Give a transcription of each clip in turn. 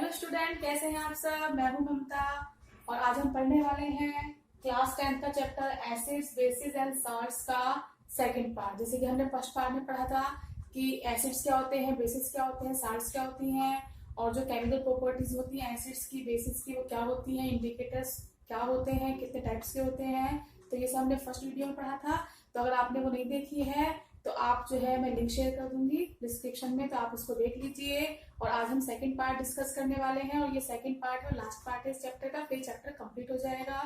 Hello student, कैसे हैं आप सब। मैं हूं ममता और आज हम पढ़ने वाले हैं क्लास 10 का chapter acids bases and salts का सेकंड पार्ट। जैसे कि हमने फर्स्ट पार्ट में पढ़ा था कि एसिड्स क्या होते हैं, बेसिस क्या होते हैं, साल्ट्स क्या होती हैं और जो केमिकल प्रॉपर्टीज होती हैं एसिड्स की बेसिस की वो क्या होती हैं, इंडिकेटर्स क्या होते हैं, कितने टाइप्स के होते हैं। तो ये सब हमने फर्स्ट वीडियो में पढ़ा था। तो अगर आपने वो नहीं देखी है तो आप जो है मैं लिंक शेयर कर दूंगी डिस्क्रिप्शन में, तो आप उसको देख लीजिए। और आज हम सेकंड पार्ट डिस्कस करने वाले हैं और ये सेकंड पार्ट और लास्ट पार्ट है इस चैप्टर का, फिर चैप्टर कंप्लीट हो जाएगा।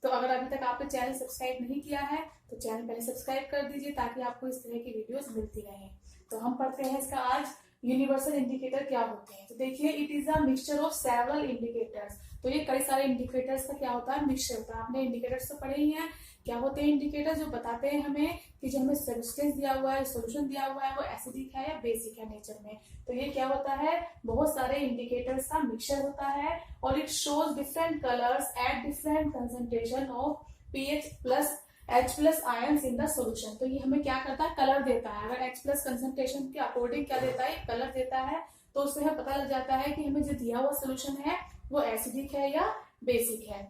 तो अगर अभी तक आपने चैनल सब्सक्राइब नहीं किया है तो चैनल पहले सब्सक्राइब कर दीजिए ताकि आपको इस तरह की वीडियोस मिलती रहे। तो हम पढ़ते हैं इसका आज यूनिवर्सल इंडिकेटर क्या होते हैं। तो देखिए, it is a mixture of several indicators. तो ये कई सारे इंडिकेटर्स का क्या होता है, मिक्सचर होता है। आपने इंडिकेटर्स तो पढ़े ही हैं। क्या होते हैं इंडिकेटर, जो बताते हैं हमें कि जो हमें सब्सटेंस दिया हुआ है, सॉल्यूशन दिया हुआ है, वो एसिडिक है या बेसिक है नेचर में। तो ये क्या होता है, बहुत सारे इंडिकेटर्स का मिक्सचर होता है और it shows different colours at different concentration of pH plus H plus ions in the solution. तो ये हमें क्या करता है, कलर देता है। अगर H प्लस कंसंट्रेशन के अकॉर्डिंग क्या देता है, कलर देता है। तो उससे हमें पता लग जाता है कि हमें जो दिया हुआ सोल्यूशन है वो एसिडिक है या बेसिक है।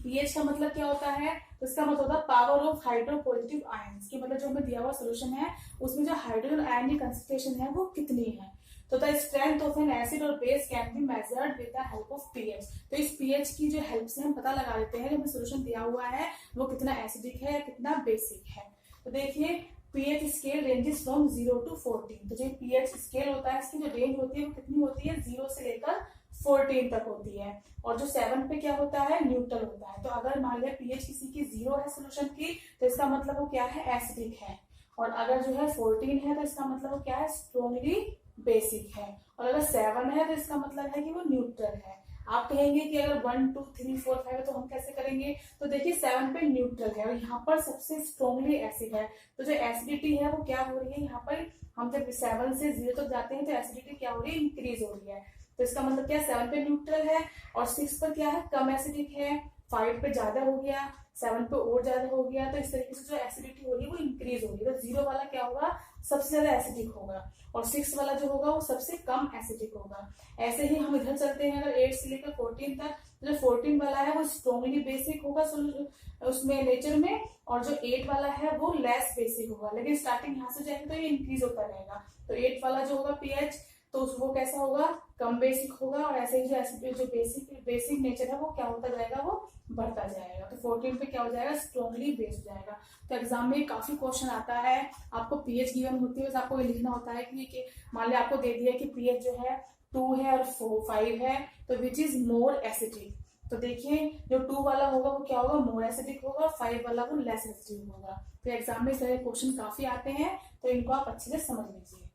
पीएच का मतलब क्या होता है, तो इसका मतलब होता है पावर ऑफ हाइड्रोपॉजिटिव आयंस। की मतलब जो हमें दिया हुआ सोल्यूशन है उसमें जो हाइड्रोजन आयन की कंसंट्रेशन है वो कितनी है। तो the strength of an acid और base can be measured with the help of pH. तो इस पीएच की जो हेल्प से हम पता लगा लेते हैं हमें सोल्यूशन दिया हुआ है वो कितना एसिडिक है या कितना बेसिक है। तो देखिए, pH scale ranges from 0 to 14। तो जो पीएच स्केल होता है इसकी जो रेंज होती है वो कितनी होती है, 0 से लेकर 14 तक होती है। और जो 7 पे क्या होता है, न्यूट्रल होता है। तो अगर मान लिया पीएच किसी की 0 है सोल्यूशन की तो इसका मतलब वो क्या है, एसिडिक है। और अगर जो है 14 है तो इसका मतलब वो क्या है, स्ट्रॉन्गली बेसिक है। और अगर 7 है तो इसका मतलब है कि वो न्यूट्रल है। आप कहेंगे कि अगर 1 2 3 4 5 है तो हम कैसे करेंगे। तो देखिए 7 पे न्यूट्रल है और यहाँ पर सबसे स्ट्रॉन्गली एसिड है। तो जो एसिडिटी है वो क्या हो रही है, यहाँ पर हम जब 7 से 0 तक जाते हैं तो एसिडिटी क्या हो रही है, इंक्रीज हो रही है। तो इसका मतलब क्या, 7 पे न्यूट्रल है और 6 पर क्या है, कम एसिडिक है। 5 पे ज्यादा हो गया, 7 पे और ज्यादा हो गया। तो इस तरीके से जो एसिडिटी हो रही है वो इंक्रीज हो रही है। तो 0 वाला क्या होगा, सबसे ज्यादा एसिडिक होगा और 6 वाला जो होगा वो सबसे कम एसिडिक होगा। ऐसे ही हम इधर चलते हैं, अगर 8 से लेकर 14 तक, जो 14 वाला है वो स्ट्रॉन्गली बेसिक होगा उसमें नेचर में, और जो 8 वाला है वो लेस बेसिक होगा। लेकिन स्टार्टिंग यहाँ से जाएंगे तो ये इंक्रीज होता रहेगा। तो 8 वाला जो होगा पीएच तो वो कैसा होगा, कम बेसिक होगा। और ऐसे ही जो एसिड जो बेसिक नेचर है वो क्या होता जाएगा, वो बढ़ता जाएगा। तो 14 पे क्या हो जाएगा, स्ट्रॉन्गली बेस हो जाएगा। तो एग्जाम में काफी क्वेश्चन आता है, आपको पीएच गिवन होती है, बस आपको ये लिखना होता है कि मान लिया आपको दे दिया कि पीएच जो है 2 है और 5 है, तो विच इज मोर एसिडिक। तो देखिए जो 2 वाला होगा वो क्या होगा, मोर एसिडिक होगा, 5 वाला वो लेस एसिडिक होगा। तो एग्जाम में इस तरह क्वेश्चन काफी आते हैं, तो इनको आप अच्छे से समझ लीजिए।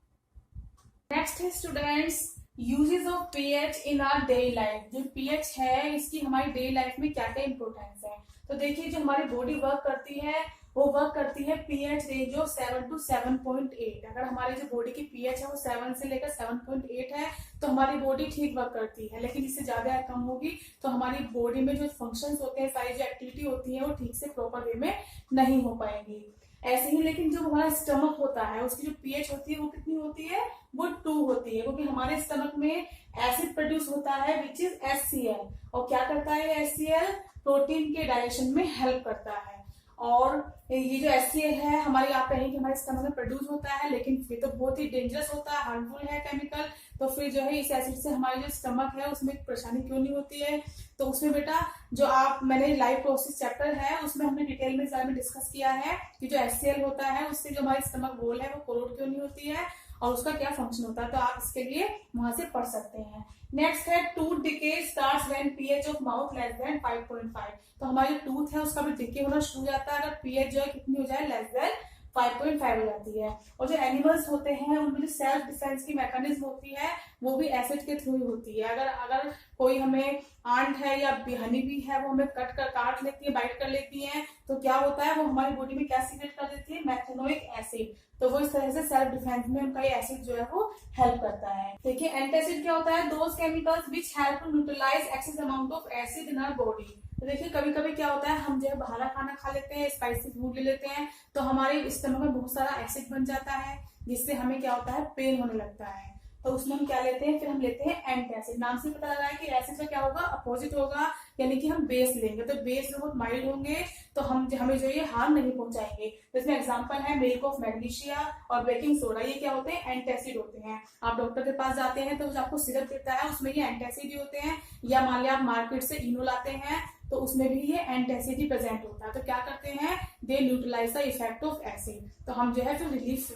नेक्स्ट है students, uses of pH in our daily life. जो पीएच है इसकी हमारी डेली लाइफ में क्या क्या इंपॉर्टेंस है। तो देखिए जो हमारी बॉडी वर्क करती है वो वर्क करती है पीएच रेंज ऑफ 7 to 7.8। अगर हमारी जो बॉडी की पीएच है वो 7 से लेकर 7.8 है तो हमारी बॉडी ठीक वर्क करती है। लेकिन इससे ज्यादा या कम होगी तो हमारी बॉडी में जो फंक्शंस होते हैं, सारी जो एक्टिविटी होती है वो ठीक से प्रॉपर वे में नहीं हो पाएंगी। ऐसे ही लेकिन जो हमारा स्टमक होता है उसकी जो पीएच होती है वो कितनी होती है, वो 2 होती है, क्योंकि हमारे स्टमक में एसिड प्रोड्यूस होता है विच इज HCl। और क्या करता है HCl, प्रोटीन के डाइजेशन में हेल्प करता है। और ये जो HCl है हमारी, आप कहेंगे कि हमारे स्टमक में प्रोड्यूस होता है, लेकिन फिर तो बहुत ही डेंजरस होता है, हार्मफुल है केमिकल। तो फिर जो है इस एसिड से हमारी जो स्टमक है उसमें परेशानी क्यों नहीं होती है। तो उसमें बेटा जो मैंने लाइफ प्रोसेस चैप्टर है उसमें हमने डिटेल में इस बारे में डिस्कस किया है कि जो HCl होता है उससे जो हमारी स्टमक वॉल है वो कोरोड क्यों नहीं होती है और उसका क्या फंक्शन होता है। तो आप इसके लिए वहां से पढ़ सकते हैं। नेक्स्ट है tooth decay starts when pH of mouth less than 5.5। तो हमारी टूथ है उसका भी डिके होना शुरू हो जाता है अगर पीएच जो है कितनी हो जाए, लेस देन 5.5 हो जाती है। और जो एनिमल्स होते हैं उनमें जो सेल्फ डिफेंस की मैकेनिज्म होती है वो भी एसिड के थ्रू ही होती है। अगर कोई हमें आंट है या हनी भी है वो हमें काट लेती है, बाइट कर लेती है, तो क्या होता है वो हमारी बॉडी में क्या सीक्रेट कर देती है, मेथेनोइक एसिड। तो वो इस तरह से सेल्फ डिफेंस में उनका ये एसिड जो है वो हेल्प करता है। देखिए एंटासिड क्या होता है, those chemicals which help to neutralise excess amount of acid in our body. तो देखिए कभी कभी क्या होता है, हम जो है बाहर खाना खा लेते हैं, स्पाइसी फूड ले लेते हैं, तो हमारे स्टमक में बहुत सारा एसिड बन जाता है जिससे हमें क्या होता है, पेन होने लगता है। तो उसमें हम क्या लेते हैं, फिर हम लेते हैं एंटासिड। नाम से पता लगा है कि एसिड का क्या होगा, अपोजिट होगा, यानी कि हम बेस लेंगे तो बेस बहुत माइल्ड होंगे तो हमें जो ये हार्म नहीं पहुंचाएंगे। तो इसमें एग्जांपल है मिल्क ऑफ मैग्नीशिया और बेकिंग सोडा, ये क्या होते हैं, एंटासिड होते हैं। आप डॉक्टर के पास जाते हैं तो आपको सिरप देता है, उसमें ये एंटासिड ही होते हैं, या मान लिया आप मार्केट से इनो लाते हैं तो उसमें भी ये एंटासिड ही प्रेजेंट होता है। तो क्या करते हैं, they neutralise the effect of acid. तो हम जो है फिर रिलीफ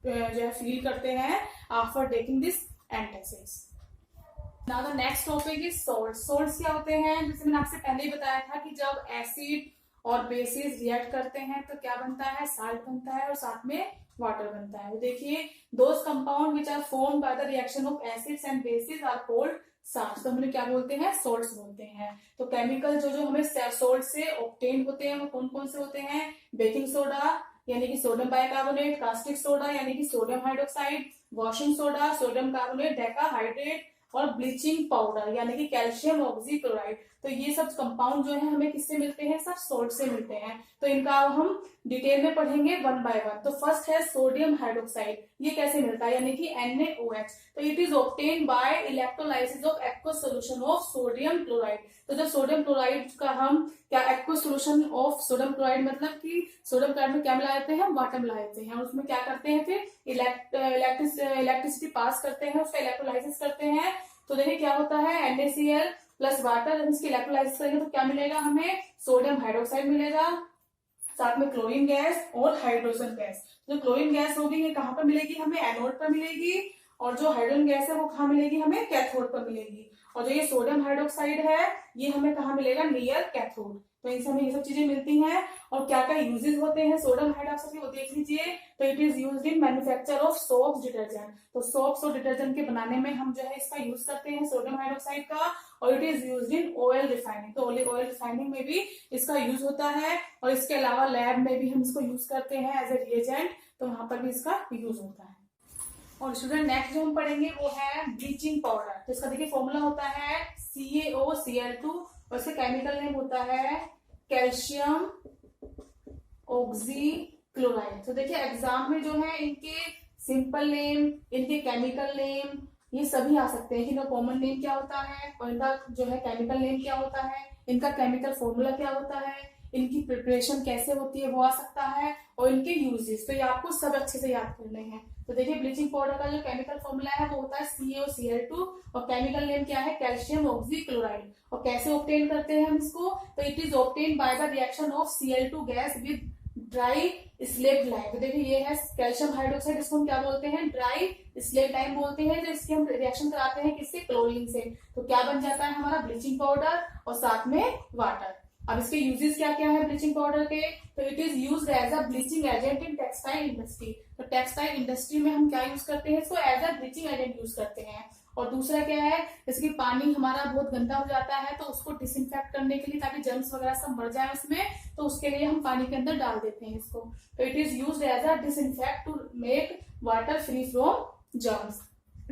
जो है फील करते हैं after taking this antacids. Now the next topic is salts. Salts क्या होते हैं, जैसे मैंने आपसे पहले ही बताया था कि जब एसिड और बेसिस रिएक्ट करते हैं तो क्या बनता है, साल्ट बनता है और साथ में वाटर बनता है। तो देखिए, those compound which are formed by the reaction of acids and bases are called salts. तो हम क्या बोलते हैं, सोल्ट्स बोलते हैं। तो केमिकल जो हमें सोल्ट से ऑब्टेन होते हैं वो कौन कौन से होते हैं, बेकिंग सोडा यानी कि सोडियम बाइकार्बोनेट, कास्टिक सोडा यानी कि sodium hydroxide, washing soda, sodium carbonate, decahydrate और ब्लीचिंग पाउडर यानी कि कैल्शियम ऑक्सीक्लोराइड। तो ये सब कंपाउंड जो है हमें किससे मिलते हैं, सब सोल्ट से मिलते हैं। तो इनका हम डिटेल में पढ़ेंगे वन बाय वन। तो फर्स्ट है सोडियम हाइड्रोक्साइड, ये कैसे मिलता है, यानी कि NaOH। तो it is obtain bye electrolysis of aqueous solution of sodium chloride. तो जब सोडियम क्लोराइड का हम क्या aqueous solution of sodium chloride मतलब कि सोडियम क्लोराइड में क्या मिला देते हैं, वाटर मिला देते हैं, उसमें क्या करते हैं फिर इलेक्ट्रिसिटी पास करते हैं, उसका इलेक्ट्रोलाइसिस करते हैं। तो देखिए क्या होता है, NaCl प्लस वाटर, जब इसकी इलेक्ट्रोलाइसिस करेंगे तो क्या मिलेगा हमें, सोडियम हाइड्रोक्साइड मिलेगा, साथ में क्लोरीन गैस और हाइड्रोजन गैस। जो क्लोरीन गैस होगी ये कहाँ पर मिलेगी, हमें एनोड पर मिलेगी, और जो हाइड्रोजन गैस है वो कहाँ मिलेगी, हमें कैथोड पर मिलेगी। और जो ये सोडियम हाइड्रोक्साइड है ये हमें कहाँ मिलेगा, नियर कैथोड। तो इनसे हमें ये सब चीजें मिलती हैं। और क्या क्या यूजेस होते हैं सोडियम हाइड्रोक्साइड के, वो देख लीजिए। तो it is used in manufacture of soaps detergent. तो सोप्स और डिटर्जेंट के बनाने में हम जो है इसका यूज करते हैं सोडियम हाइड्रोक्साइड का। और it is used in oil refining, तो ऑयल रिफाइनिंग में भी इसका यूज होता है। और इसके अलावा लैब में भी हम इसको यूज करते हैं एज ए रिएजेंट, तो वहां पर भी इसका यूज होता है। और स्टूडेंट नेक्स्ट जो हम पढ़ेंगे वो है ब्लीचिंग पाउडर। तो इसका देखिए फॉर्मूला होता है CaOCl2 और इसका केमिकल नेम होता है कैल्शियम ऑक्सीक्लोराइड। तो देखिए एग्जाम में जो है इनके सिंपल नेम, इनके केमिकल नेम ये सभी आ सकते हैं। इनका कॉमन नेम क्या होता है और इनका जो है केमिकल नेम क्या होता है, इनका केमिकल फॉर्मूला क्या होता है, इनकी प्रिपरेशन कैसे होती है वो आ सकता है, और इनके यूजेस। तो ये आपको सब अच्छे से याद करने हैं। तो देखिए ब्लीचिंग पाउडर का जो केमिकल फॉर्मूला है वो होता है CaOCl2 और केमिकल नेम क्या है, कैल्शियम ऑक्सीक्लोराइड। और कैसे ऑब्टेन करते हैं हम इसको, तो it is obtain by the reaction of Cl2 gas with dry slaked lime. तो देखिए ये है कैल्शियम हाइड्रोक्साइड, इसको हम क्या बोलते हैं, ड्राई स्लेक्ट लाइम बोलते हैं। तो इसकी हम रिएक्शन कराते हैं किससे, क्लोरीन से। तो क्या बन जाता है हमारा ब्लीचिंग पाउडर और साथ में वाटर। अब इसके यूजेस क्या क्या है ब्लीचिंग पाउडर के, तो it is used as a bleaching agent in textile industry. तो टेक्सटाइल इंडस्ट्री में हम क्या यूज करते हैं, इसको as a bleaching agent use करते हैं। और दूसरा क्या है, जैसे कि पानी हमारा बहुत गंदा हो जाता है तो उसको डिसइंफेक्ट करने के लिए, ताकि जर्म्स वगैरह सब मर जाए उसमें, तो उसके लिए हम पानी के अंदर डाल देते हैं इसको। तो it is used as a disinfect to make water free from germs.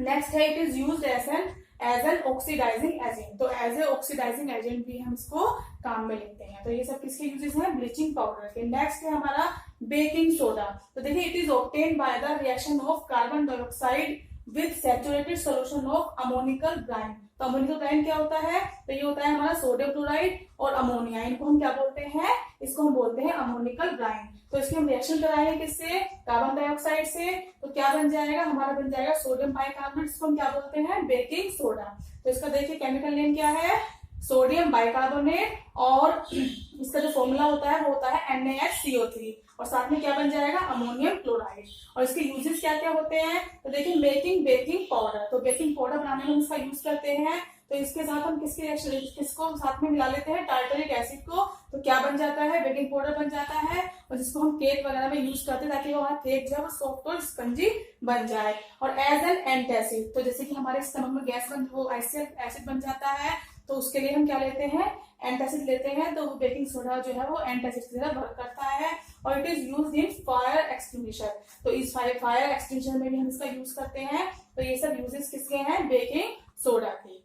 Next है it is used as an oxidising agent. तो एज ए ऑक्सीडाइजिंग एजेंट भी हम इसको काम में लेते हैं। तो ये सब किसके यूजेस हैं, ब्लीचिंग पाउडर के। नेक्स्ट है हमारा बेकिंग सोडा। तो देखिए it is obtain by the reaction of carbon dioxide with saturated solution of ammoniacal brine. तो अमोनिकल ब्राइन क्या होता है, तो ये होता है हमारा सोडियम क्लोराइड और अमोनिया, इनको हम क्या बोलते हैं, इसको हम बोलते हैं अमोनिकल ब्राइन। तो इसकी हम रिएक्शन कराएंगे किससे, कार्बन डाइऑक्साइड से। तो क्या बन जाएगा हमारा, बन जाएगा सोडियम बाइकार्बोनेट, इसको हम क्या बोलते हैं, बेकिंग सोडा। तो इसका देखिए केमिकल नेम क्या है, सोडियम बाइकार्बोनेट, और इसका जो फॉर्मूला होता है वो होता है NaHCO3, और साथ में क्या बन जाएगा, अमोनियम क्लोराइड। और इसके यूजेस क्या क्या होते हैं, तो देखिए मेकिंग बेकिंग पाउडर। तो बेकिंग पाउडर बनाने में इसका यूज करते हैं। तो इसके साथ हम किसको साथ में मिला लेते हैं, टार्टरिक एसिड को। तो क्या बन जाता है, बेकिंग पाउडर बन जाता है, और जिसको हम केक वगैरह में यूज करते हैं ताकि वो हमारा केक जो है वो सॉफ्ट और स्पंजी बन जाए। और एज एन एंटासिड, तो जैसे कि हमारे स्टमक में गैस बन, वो एसिड बन जाता है, तो उसके लिए हम क्या लेते हैं, एंटासिड लेते हैं। तो बेकिंग सोडा जो है वो एंटासिड की तरह वर्क करता है। और it is used in fire extinguisher. तो इस फायर एक्सटिंग्विशर में भी हम इसका यूज करते हैं। तो ये सब यूजेस किसके हैं, बेकिंग सोडा के।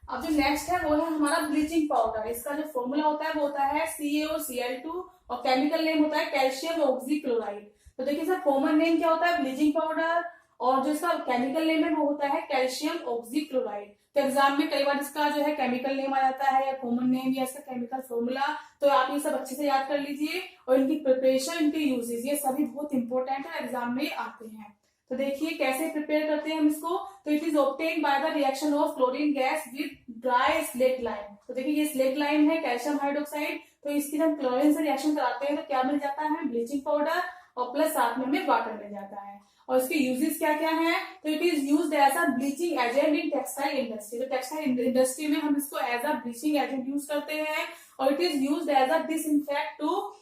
अब जो नेक्स्ट है वो है हमारा ब्लीचिंग पाउडर। इसका जो फॉर्मूला होता है वो होता है CaOCl2 और केमिकल नेम होता है कैल्शियम ऑक्सीक्लोराइड। तो देखिए सर कॉमन नेम क्या होता है, ब्लीचिंग पाउडर, और जो इसका केमिकल नेम है वो होता है कैल्शियम ऑक्सीक्लोराइड। तो एग्जाम में कई बार इसका जो है केमिकल नेम आ जाता है या कॉमन नेम या इसका केमिकल फॉर्मूला, तो आप ये सब अच्छे से याद कर लीजिए। और इनकी प्रिपरेशन, इनके यूजेस, ये सभी बहुत इंपॉर्टेंट है, एग्जाम में आते हैं। तो देखिए कैसे प्रिपेयर करते हैं हम इसको। तो it is obtain by the reaction of chlorine gas with dry slate lime. तो देखिए ये स्लेट लाइम है, कैल्शियम हाइड्रोक्साइड, तो इसकी जब क्लोरीन से रिएक्शन कराते हैं तो क्या मिल जाता है, ब्लीचिंग पाउडर, और प्लस साथ में हमें वाटर मिल जाता है। और इसके यूजेस क्या क्या हैं, तो it is used as a bleaching agent in textile industry. तो टेक्सटाइल इंडस्ट्री में हम इसको as a bleaching agent use करते हैं। और it is used as a disinfect to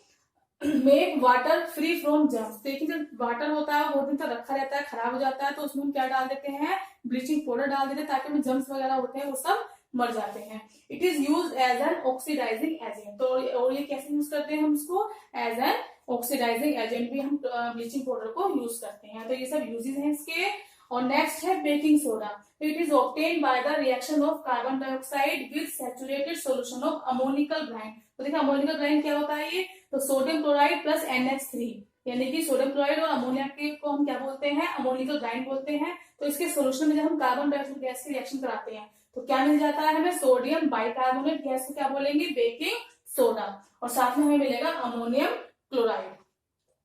make water free from germs. देखिए जब वाटर होता है वो दिन तक रखा रहता है, खराब हो जाता है, तो उसमें हम क्या डाल देते हैं, ब्लीचिंग पाउडर डाल देते हैं, ताकि उसमें जर्म्स वगैरह होते हैं वो सब मर जाते हैं। It is use as an oxidising agent. तो और ये कैसे यूज करते हैं हम इसको, एज एन ऑक्सीडाइजिंग एजेंट भी हम ब्लीचिंग पाउडर को यूज करते हैं। तो ये सब यूजेस हैं इसके। और नेक्स्ट है baking soda. It is obtain by the reaction of carbon dioxide with saturated solution of ammoniacal brine. तो देखिए अमोनिकल ब्राइन क्या होता है, ये तो सोडियम क्लोराइड प्लस NH3, यानी कि सोडियम क्लोराइड और अमोनिया के को हम क्या बोलते हैं, अमोनिकल ब्राइन बोलते हैं। तो इसके सोल्यूशन में जब हम कार्बन डाइऑक्साइड गैस की रिएक्शन कराते हैं तो क्या मिल जाता है हमें, सोडियम बाइकार्बोनेट गैस को क्या बोलेंगे, बेकिंग सोडा, और साथ में हमें मिलेगा अमोनियम क्लोराइड।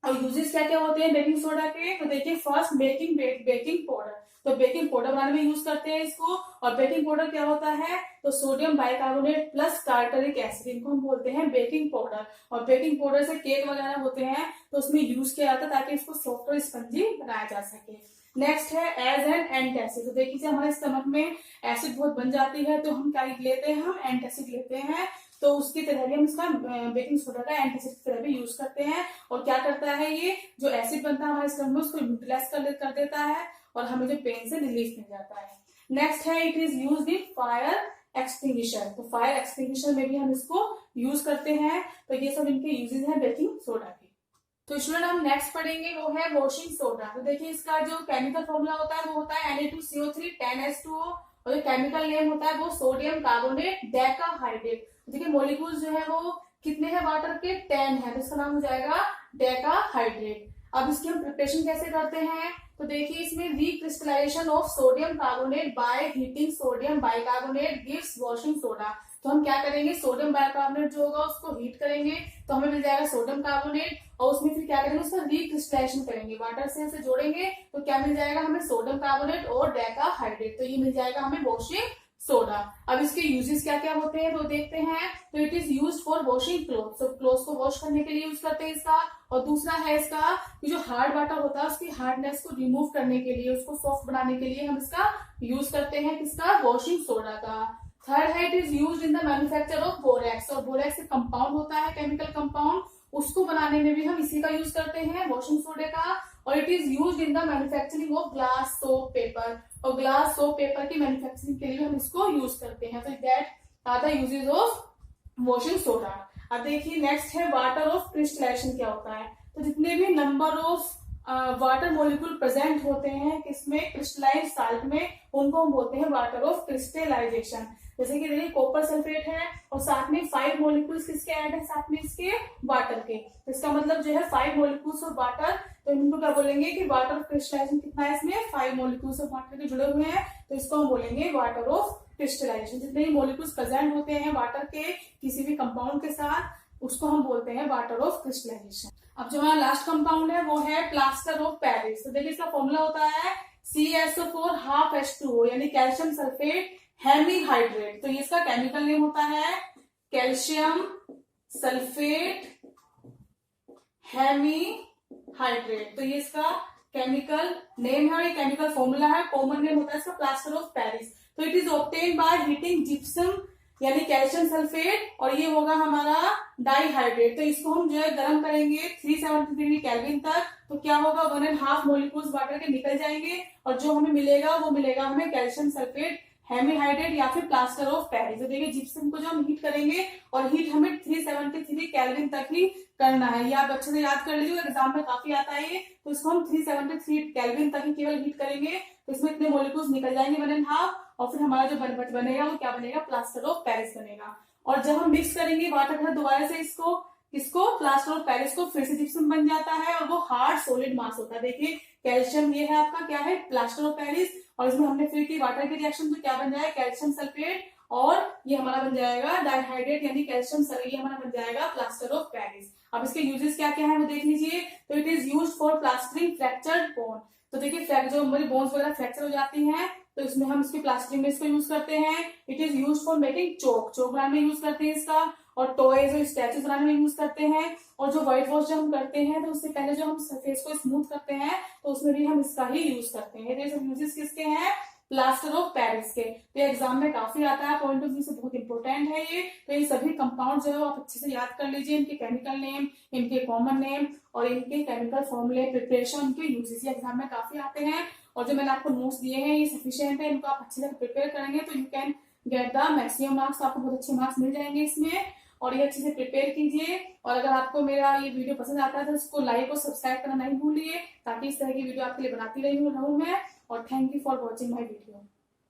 और यूजेस क्या क्या होते हैं बेकिंग सोडा के, तो देखिए फर्स्ट बेकिंग पाउडर। तो बेकिंग पाउडर बनाने में यूज करते हैं इसको। और बेकिंग पाउडर क्या होता है, तो sodium bicarbonate plus tartaric acid, इनको हम बोलते हैं बेकिंग पाउडर। और बेकिंग पाउडर से केक वगैरह होते हैं तो उसमें यूज किया जाता है ताकि इसको सॉफ्ट और स्पंजी बनाया जा सके। नेक्स्ट है एज एन एंटासिड। तो देखिए हमारे स्टमक में एसिड बहुत बन जाती है तो हम क्या लेते हैं, हम एंटासिड लेते हैं। तो उसकी तरह भी हम इसका बेकिंग सोडा का एंटासिड की तरह भी यूज करते हैं। और क्या करता है, ये जो एसिड बनता है हमारे स्टमक में उसको यूटिलाइज कर देता है और हमें जो पेन से रिलीफ मिल जाता है। नेक्स्ट है it is used in fire extinguisher. तो फायर एक्सटिंग्विशर में भी हम इसको यूज करते हैं। तो ये सब इनके यूजेस हैं बेकिंग सोडा के। तो स्टूडेंट हम नेक्स्ट पढ़ेंगे वो है वॉशिंग सोडा। तो देखिए इसका जो केमिकल फॉर्मूला होता है वो होता है Na2CO3 10H2O, और जो केमिकल नेम होता है वो सोडियम कार्बोनेट डेकाहाइड्रेट। देखिए मोलिक्यूल्स जो है वो कितने हैं वाटर के, 10 है, तो इसका नाम हो जाएगा डेकाहाइड्रेट। अब इसकी हम प्रिपरेशन कैसे करते हैं, तो देखिए इसमें recrystallisation of sodium carbonate by heating sodium bicarbonate gives washing soda. तो हम क्या करेंगे, सोडियम बाइकार्बोनेट जो होगा उसको हीट करेंगे तो हमें मिल जाएगा सोडियम कार्बोनेट, और उसमें फिर क्या करेंगे, उसका रिक्रिस्टलाइजेशन करेंगे, वाटर से उसे जोड़ेंगे तो क्या मिल जाएगा हमें, सोडियम कार्बोनेट और डेकाहाइड्रेट। तो ये मिल जाएगा हमें वॉशिंग सोडा। अब इसके यूजेस क्या क्या होते हैं तो देखते हैं। तो it is used for washing cloth. तो क्लोथ को वॉश करने के लिए यूज करते हैं इसका। और दूसरा है इसका कि जो हार्ड वाटर होता है उसकी हार्डनेस को रिमूव करने के लिए, उसको सॉफ्ट बनाने के लिए हम इसका यूज करते हैं, किसका, वॉशिंग सोडा का। थर्ड है it is used in the manufacture of borax. और बोरेक्स एक कंपाउंड होता है, केमिकल कंपाउंड, उसको बनाने में भी हम इसी का यूज करते हैं, वॉशिंग सोडे का। और it is used in the manufacturing of glass soap paper. और ग्लास सोप पेपर की मैन्युफैक्चरिंग के लिए हम इसको यूज करते हैं। तो that are the uses of washing soda. अब देखिए नेक्स्ट है वाटर ऑफ क्रिस्टलाइजेशन क्या होता है। तो जितने भी number of water molecule present होते हैं किसमें, क्रिस्टलाइन साल्ट में, उनको हम बोलते हैं वाटर ऑफ क्रिस्टलाइजेशन। जैसे कि देखिए कॉपर सल्फेट है और साथ में 5 मॉलिक्यूल्स किसके ऐड है, साथ में इसके वाटर के। तो इसका मतलब जो है 5 मॉलिक्यूल्स ऑफ वाटर, तो इनको क्या बोलेंगे कि वाटर ऑफ क्रिस्टलाइजेशन कितना है इसमें, 5 मॉलिक्यूल्स ऑफ वाटर के जुड़े हुए हैं, तो इसको हम बोलेंगे वाटर ऑफ क्रिस्टलाइजेशन। जितने भी मॉलिक्यूल्स प्रेजेंट होते हैं वाटर के किसी भी कंपाउंड के साथ, उसको हम बोलते हैं वाटर ऑफ क्रिस्टलाइजेशन। अब जो हमारा लास्ट कंपाउंड है वो है प्लास्टर ऑफ पेरिस। तो देखिए इसका फॉर्मूला होता है CSO4 हाफ H2O, यानी कैल्शियम सल्फेट हेमीहाइड्रेट। तो ये इसका केमिकल नेम होता है कैल्शियम सल्फेट हेमीहाइड्रेट। तो ये इसका केमिकल नेम है और ये केमिकल फॉर्मूला है, कॉमन नेम होता है इसका प्लास्टर ऑफ पेरिस। तो it is obtain by heating gypsum यानी कैल्शियम सल्फेट, और ये होगा हमारा डाइहाइड्रेट। तो इसको हम जो है गर्म करेंगे 370 डिग्री केल्विन तक, तो क्या होगा 1.5 मॉलिक्यूल्स वाटर के निकल जाएंगे और जो हमें मिलेगा वो मिलेगा हमें कैल्शियम सल्फेट हेमीहाइड्रेट या फिर प्लास्टर ऑफ पेरिस। तो देखिए जिप्सम को जो हम हीट करेंगे और हीट हमें 373 केल्विन तक ही करना है, ये आप अच्छे से याद कर लीजिए, एग्जाम में काफी आता है ये। तो इसको हम 373 केल्विन तक ही केवल हीट करेंगे, तो इसमें इतने मॉलिक्यूल्स निकल जाएंगे 1.5, और फिर हमारा जो बनेगा वो क्या बनेगा, प्लास्टर ऑफ पेरिस बनेगा। और जब हम मिक्स करेंगे वाटर के साथ दोबारा से इसको किसको, प्लास्टर ऑफ पेरिस को फिर से जिप्सम बन जाता है और वो हार्ड सॉलिड मास होता है। देखिए कैल्शियम ये है आपका क्या है, प्लास्टर ऑफ पेरिस, और इसमें हमने फिर की वाटर की रिएक्शन तो क्या बन जाएगा, कैल्शियम सल्फेट, और ये हमारा बन जाएगा डाइहाइड्रेट यानी कैल्शियम सल्फेट, ये हमारा बन जाएगा प्लास्टर ऑफ पेरिस। अब इसके यूजेस क्या क्या है वो देख लीजिए। तो it is use for plastering fractured bone. तो देखिए जो हमारी बोन्स वगैरह फ्रैक्चर हो जाती हैं तो इसमें हम इसकी प्लास्टरिंग में इसको यूज करते हैं। It is use for making chalk बनाने में यूज करते हैं इसका, और टॉयज और स्टैचूज बनाने में यूज करते हैं। और जो व्हाइट वॉश जो हम करते हैं तो उससे पहले जो हम सरफेस को स्मूथ करते हैं तो उसमें भी हम इसका ही यूज करते हैं। ये सब यूजेस किसके हैं, प्लास्टर ऑफ पेरिस के। तो एग्जाम में काफी आता है, पॉइंट ऑफ व्यू से बहुत इंपॉर्टेंट है ये। तो ये सभी कंपाउंड जो है आप अच्छे से याद कर लीजिए, इनके केमिकल नेम, इनके कॉमन नेम और इनके केमिकल फॉर्मूले, प्रिपरेशन, इनके यूजेस एग्जाम में काफी आते हैं। और जो मैंने आपको नोट्स दिए हैं ये सफिशिएंट है, इनको आप अच्छे से प्रिपेयर करेंगे तो you can get the maximum marks, आपको बहुत अच्छे मार्क्स मिल जाएंगे इसमें। और ये अच्छे से प्रिपेयर कीजिए। और अगर आपको मेरा ये वीडियो पसंद आता है तो इसको लाइक और सब्सक्राइब करना नहीं भूलिए, ताकि इस तरह की वीडियो आपके लिए बनाती रहूं मैं। और thank you for watching my video.